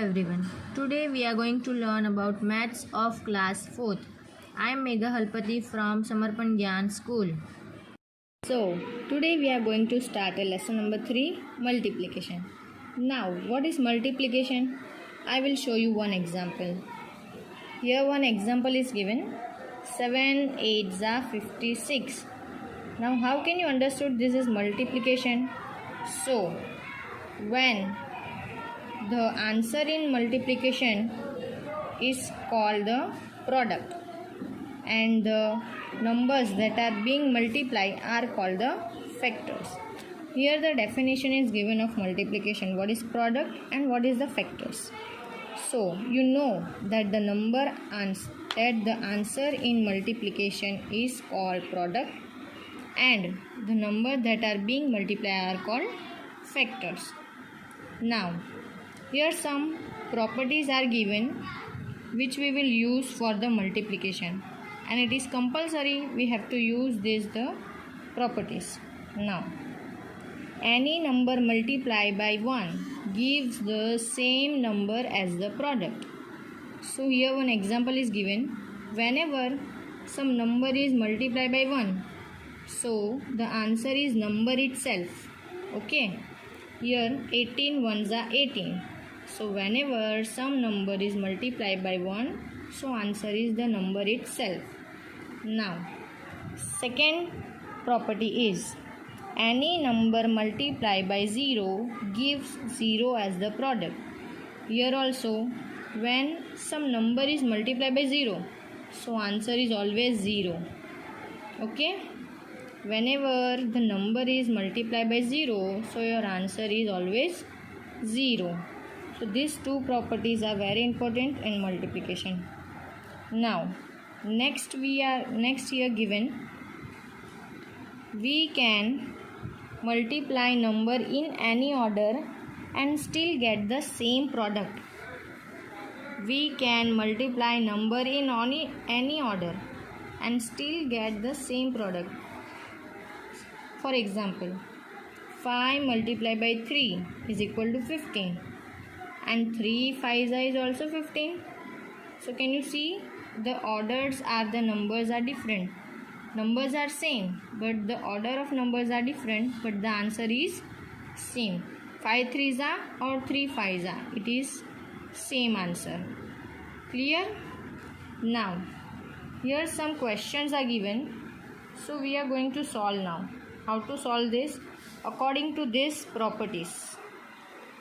Everyone. Today we are going to learn about maths of class 4th. I am Megha Halpati from Samarpan Gyan School. So, today we are going to start a lesson number 3, multiplication. Now, what is multiplication? I will show you one example. Here one example is given. 7 8s are 56. Now, how can you understand this is multiplication? So, when the answer in multiplication is called the product and the numbers that are being multiplied are called the factors. Here the definition is given of multiplication. What is product and what is the factors? So you know that the answer in multiplication is called product and the number that are being multiplied are called factors. Now here some properties are given which we will use for the multiplication, and it is compulsory we have to use the properties. Now any number multiplied by 1 gives the same number as the product. So here one example is given. Whenever some number is multiplied by 1, so the answer is number itself. Okay, here 18 ones are 18. So whenever some number is multiplied by 1, so answer is the number itself. Now second property is any number multiplied by 0 gives 0 as the product. Here also when some number is multiplied by 0, so answer is always 0. Okay, whenever the number is multiplied by 0, so your answer is always 0. So these two properties are very important in multiplication. Now next here given, we can multiply number in any order and still get the same product. We can multiply number in any order and still get the same product. For example, 5 multiplied by 3 is equal to 15. And 3 5s is also 15. So can you see the orders are the numbers are different. Numbers are same but the order of numbers are different, but the answer is same. 5 3s are or 3 5s are. It is same answer. Clear? Now here some questions are given. So we are going to solve now. How to solve this? According to these properties.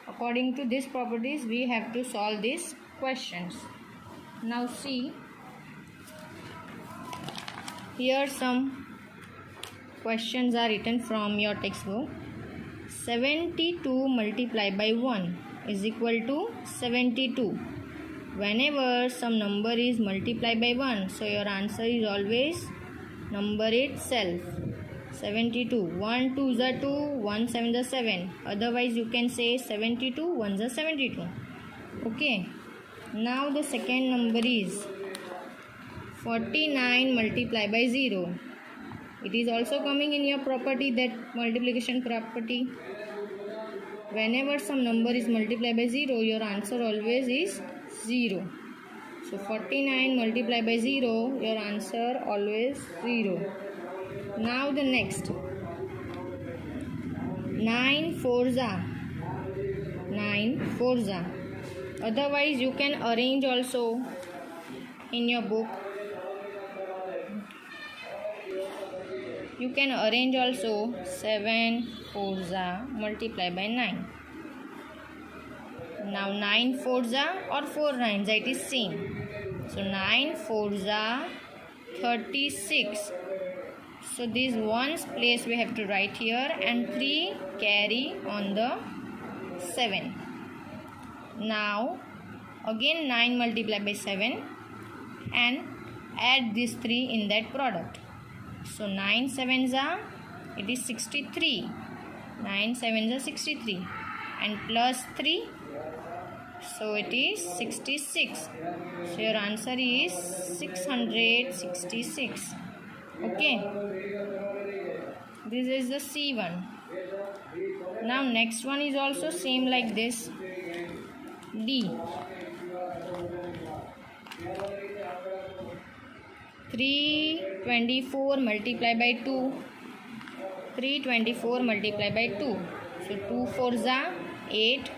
According to these properties, we have to solve these questions. Now see, here some questions are written from your textbook. 72 multiplied by 1 is equal to 72. Whenever some number is multiplied by 1, so your answer is always number itself. 72. 1 2s are 2, 1 7s are 7. Otherwise you can say 72 1s are 72. Okay. Now the second number is 49 multiplied by 0. It is also coming in your property, that multiplication property. Whenever some number is multiplied by 0, your answer always is 0. So 49 multiplied by 0, your answer always 0. Now the next, 9 4s are 9 4s are. Otherwise you can arrange also in your book. You can arrange also 7 4s are multiplied by 9. Now 9 4s are or 4 9s, it is same. So 9 4s are 36. So this ones place we have to write here and 3 carry on the 7. Now again 9 multiplied by 7 and add these 3 in that product. So 9 7s are, it is 63. 9 7s are 63 and plus 3, so it is 66. So your answer is 666. Okay, this is the C one. Now next one is also same like this. D. 324 multiplied by 2. 324 multiplied by 2. So 2 4s are 8.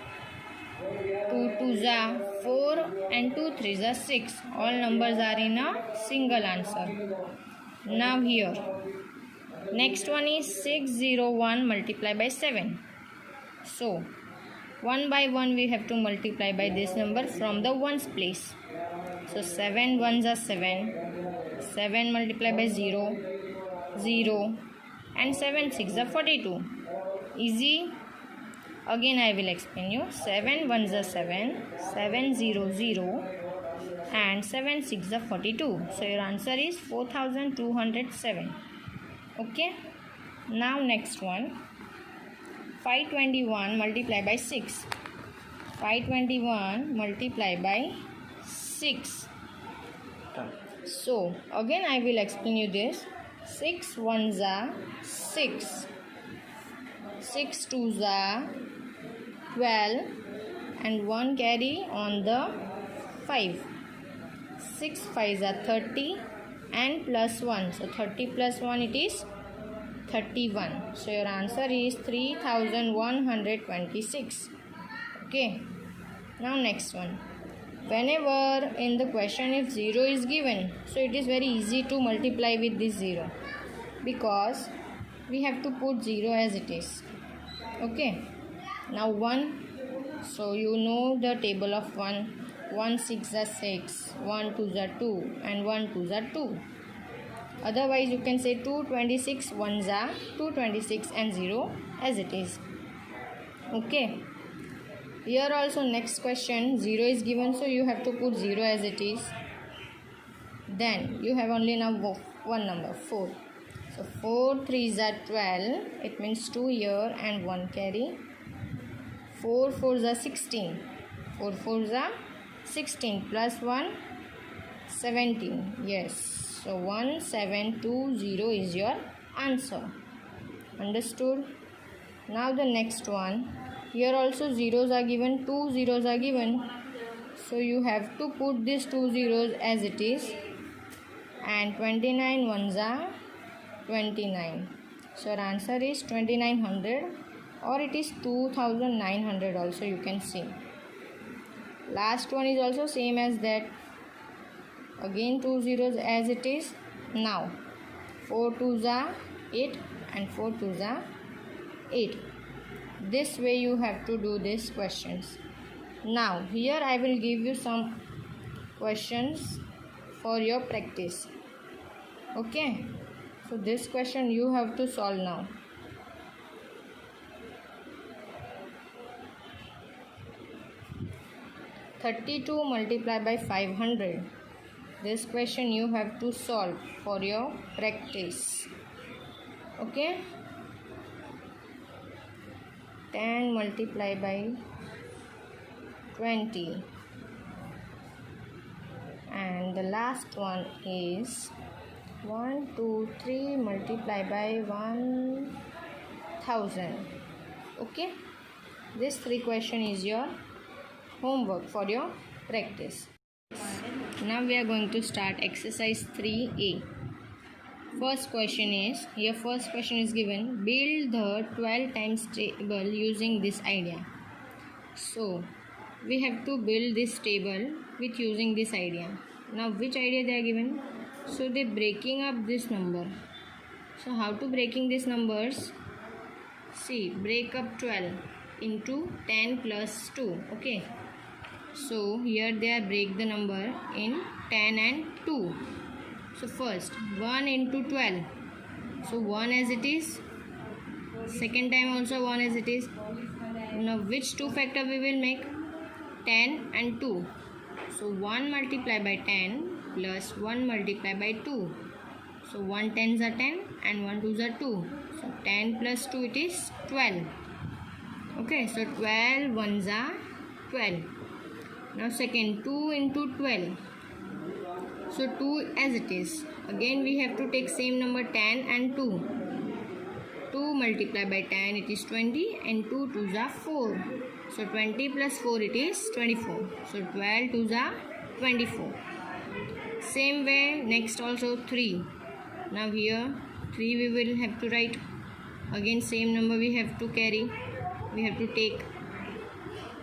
2 2s are 4 and 2 3s are 6. All numbers are in a single answer. Now here. Next one is 601 multiplied by 7. So 1 by 1 we have to multiply by this number from the ones place. So 7 ones are 7. 7 multiplied by 0. 0. And 7 6 are 42. Easy. Again I will explain you. 7 ones are 7. 7 0 0. And 7 6 are 42. So your answer is 4207. Okay. Now next one. 521 multiplied by 6. 521 multiplied by 6. So again I will explain you this. 6 ones are 6. 6 twos are 12 and 1 carry on the 5. 6 5s are 30 and plus 1. So 30 plus 1 it is 31. So your answer is 3126. Okay. Now next one. Whenever in the question if 0 is given, so it is very easy to multiply with this 0 because we have to put 0 as it is. Okay. Now 1. So you know the table of 1. 1 6 are 6, 1 2 are 2 and 1 2 are 2. Otherwise you can say 226 ones are 226 and 0 as it is. Okay. Here also next question 0 is given, so you have to put 0 as it is. Then you have only now one number 4. So 4 3s are 12. It means 2 here and 1 carry. 4 4s are 16. 4 4s are 16 plus 1 17. Yes. So 1720 is your answer. Understood? Now the next one. Here also zeros are given. 2 zeros are given. So you have to put these 2 zeros as it is. And 29 ones are 29. So our answer is 2900 or it is 2900 also you can see. Last one is also same as that. Again 2 zeros as it is. Now 4 2s are 8 and 4 2s are 8. This way you have to do these questions. Now here I will give you some questions for your practice. Okay. So this question you have to solve now. (32 multiplied by 500). This question you have to solve for your practice. Okay. 10 multiplied by 20. And the last one is 1 2 3 multiplied by 1000. Okay. This 3 question is your homework for your practice. Now we are going to start exercise 3A. First question is, here first question is given, build the 12 times table using this idea. So we have to build this table with using this idea. Now which idea they are given? So they breaking up this number. So how to breaking these numbers? See, break up 12 into 10 plus 2. Okay. So here they are break the number in 10 and 2. So first 1 into 12. So 1 as it is. Second time also 1 as it is. Now which two factor we will make? 10 and 2. So 1 multiplied by 10 plus 1 multiplied by 2. So 1 tens are 10 and 1 twos are 2. So 10 plus 2 it is 12. Okay, so 12 ones are 12. Now second 2 into 12. So 2 as it is. Again we have to take same number 10 and 2. 2 multiplied by 10 it is 20 and 2 twos are 4. So 20 plus 4 it is 24. So 12 2s are 24. Same way next also 3. Now here 3 we will have to write. Again same number we have to carry. We have to take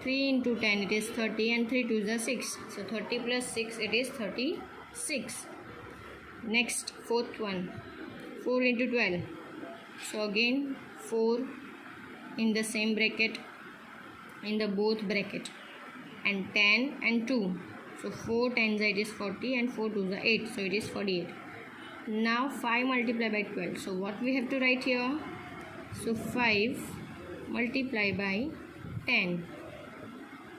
3 into 10 it is 30 and 3 2s are 6. So 30 plus 6 it is 36. Next fourth one 4 into 12. So again 4 in the same bracket, in the both bracket, and 10 and 2. So 4 10s it is 40 and 4 2s are 8. So it is 48. Now 5 multiplied by 12. So what we have to write here? So 5 multiplied by 10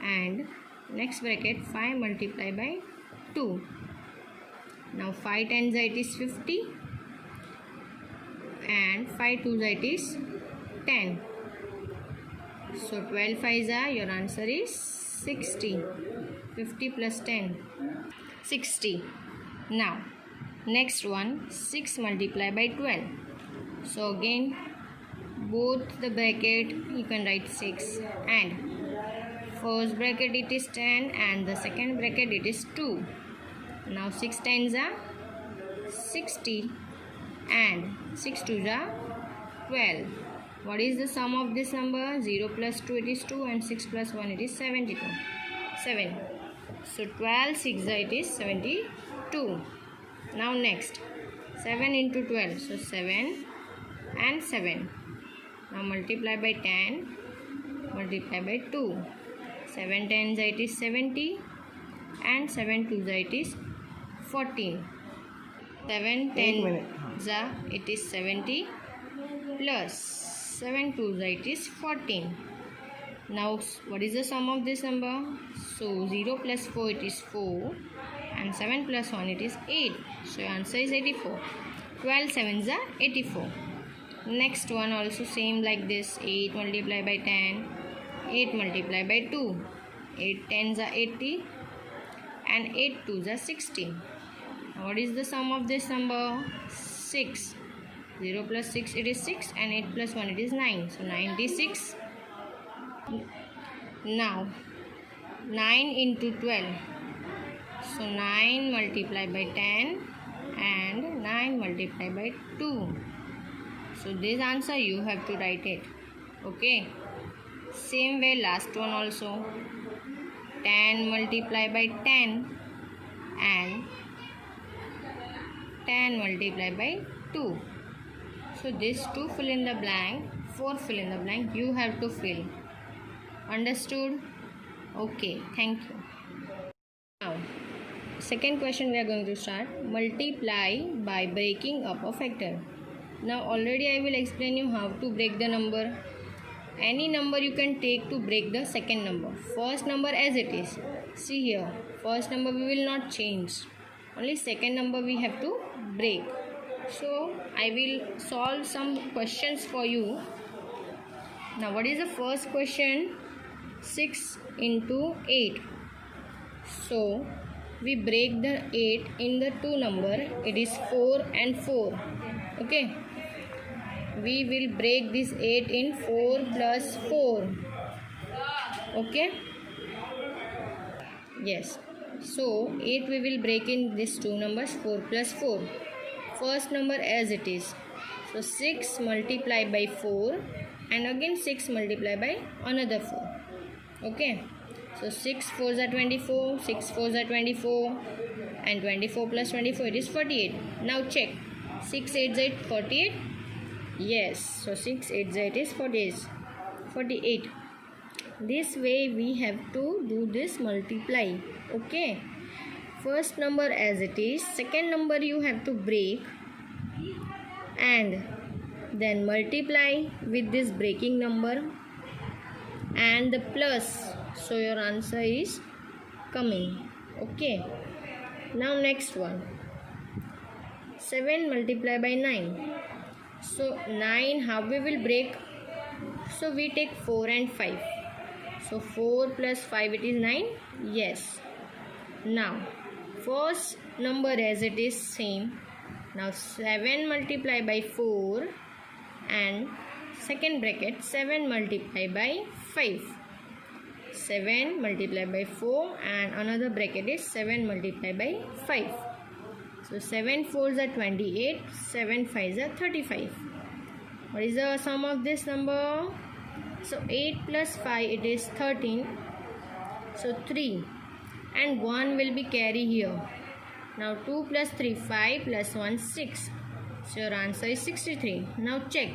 and next bracket 5 multiplied by 2. Now 5 10s it is 50 and 5 2s it is 10. So 12 5s are, your answer is 60. 50 plus 10, 60. Now next one 6 multiplied by 12. So again both the bracket you can write 6 and first bracket it is 10 and the second bracket it is 2. Now 6 10s are 60 and 6 2s are 12. What is the sum of this number? 0 plus 2 it is 2 and 6 plus 1 it is 72. 7. So 12 6 it is 72. Now next 7 into 12. So 7 and 7. Now multiply by 10, multiply by 2. 7 10s it is 70 and 7 2s it is 14. 7 10s it is 70 plus 7 2s it is 14. Now what is the sum of this number? So 0 plus 4 it is 4 and 7 plus 1 it is 8. So your answer is 84. 12 7s are 84. Next one also same like this. 8 multiplied by 10, 8 multiplied by 2. 8 10s are 80 and 8 2s are 60. Now what is the sum of this number? 6. 0 plus 6 it is 6 and 8 plus 1 it is 9. So 96. Now 9 into 12. So 9 multiplied by 10 and 9 multiplied by 2. So this answer you have to write it. Okay. Same way last one also. 10 multiplied by 10 and 10 multiplied by 2. So this 2 fill in the blank, 4 fill in the blank, you have to fill. Understood? Okay, thank you. Now, second question we are going to start. Multiply by breaking up a factor. Now already I will explain you how to break the number. Any number you can take to break the second number. First number as it is. See here, first number we will not change. Only second number we have to break. So I will solve some questions for you. Now what is the first question? 6 into 8. So we break the 8 in the two number. It is 4 and 4. Okay. We will break this 8 in 4 plus 4. Okay. Yes. So 8 we will break in these two numbers, 4 plus 4. First number as it is. So 6 multiplied by 4 and again 6 multiplied by another 4. Okay. So 6 4s are 24, 6 4s are 24 and 24 plus 24 it is 48. Now check. 6 8s are 48. Yes. So 6 8s it is 48. This way we have to do this multiply. Okay. First number as it is, second number you have to break and then multiply with this breaking number and the plus. So your answer is coming. Okay. Now next one. 7 multiplied by 9. So 9 how we will break? So we take 4 and 5. So 4 plus 5 it is 9. Yes. Now first number as it is same. Now 7 multiplied by 4 and second bracket 7 multiplied by 5. 7 multiplied by 4 and another bracket is 7 multiplied by 5. So 7 4s are 28, 7 5s are 35. What is the sum of this number? So 8 plus 5 it is 13. So 3 and 1 will be carry here. Now 2 plus 3 5 plus 1 6. So your answer is 63. Now check.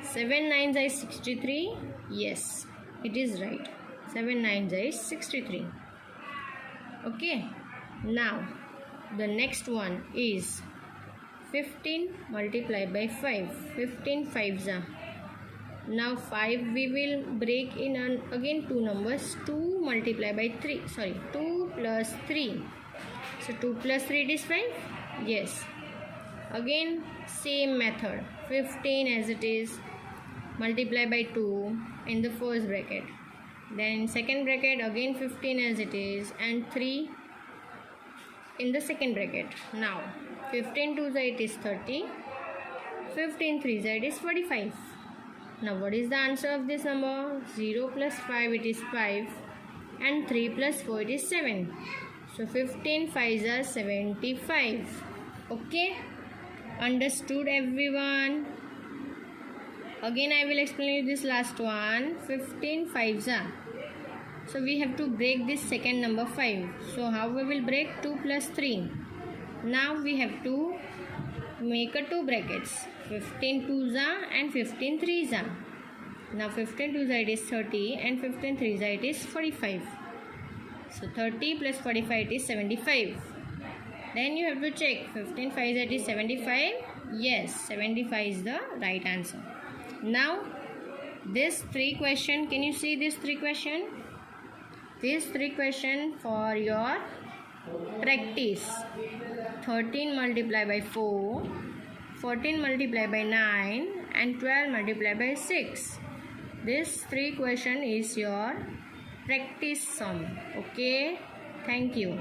7 9s is 63. Yes, it is right. 7 9s is 63. Okay. Now the next one is 15 multiplied by 5. 15 5s are. Now 5 we will break in again two numbers. 2 multiplied by 3. Sorry, 2 plus 3. So 2 plus 3 it is 5. Yes. Again same method. 15 as it is. Multiply by 2 in the first bracket. Then second bracket again 15 as it is and 3 in the second bracket. Now 15 2s it is 30. 15 3s it is 45. Now what is the answer of this number? 0 plus 5 it is 5 and 3 plus 4 it is 7. So 15 5s are 75. Okay? Understood everyone? Again I will explain you this last one. 15 5s are. So we have to break this second number 5. So how we will break? 2 plus 3. Now we have to make a two brackets. 15 2s are and 15 3s are. Now 15 2s it is 30 and 15 3s it is 45. So 30 plus 45 is 75. Then you have to check. 15 5s it is 75. Yes, 75 is the right answer. Now this three question, can you see this three question? This three question for your practice. 13 multiplied by 4, 14 multiplied by 9 and 12 multiplied by 6. This three question is your practice sum. Okay, thank you.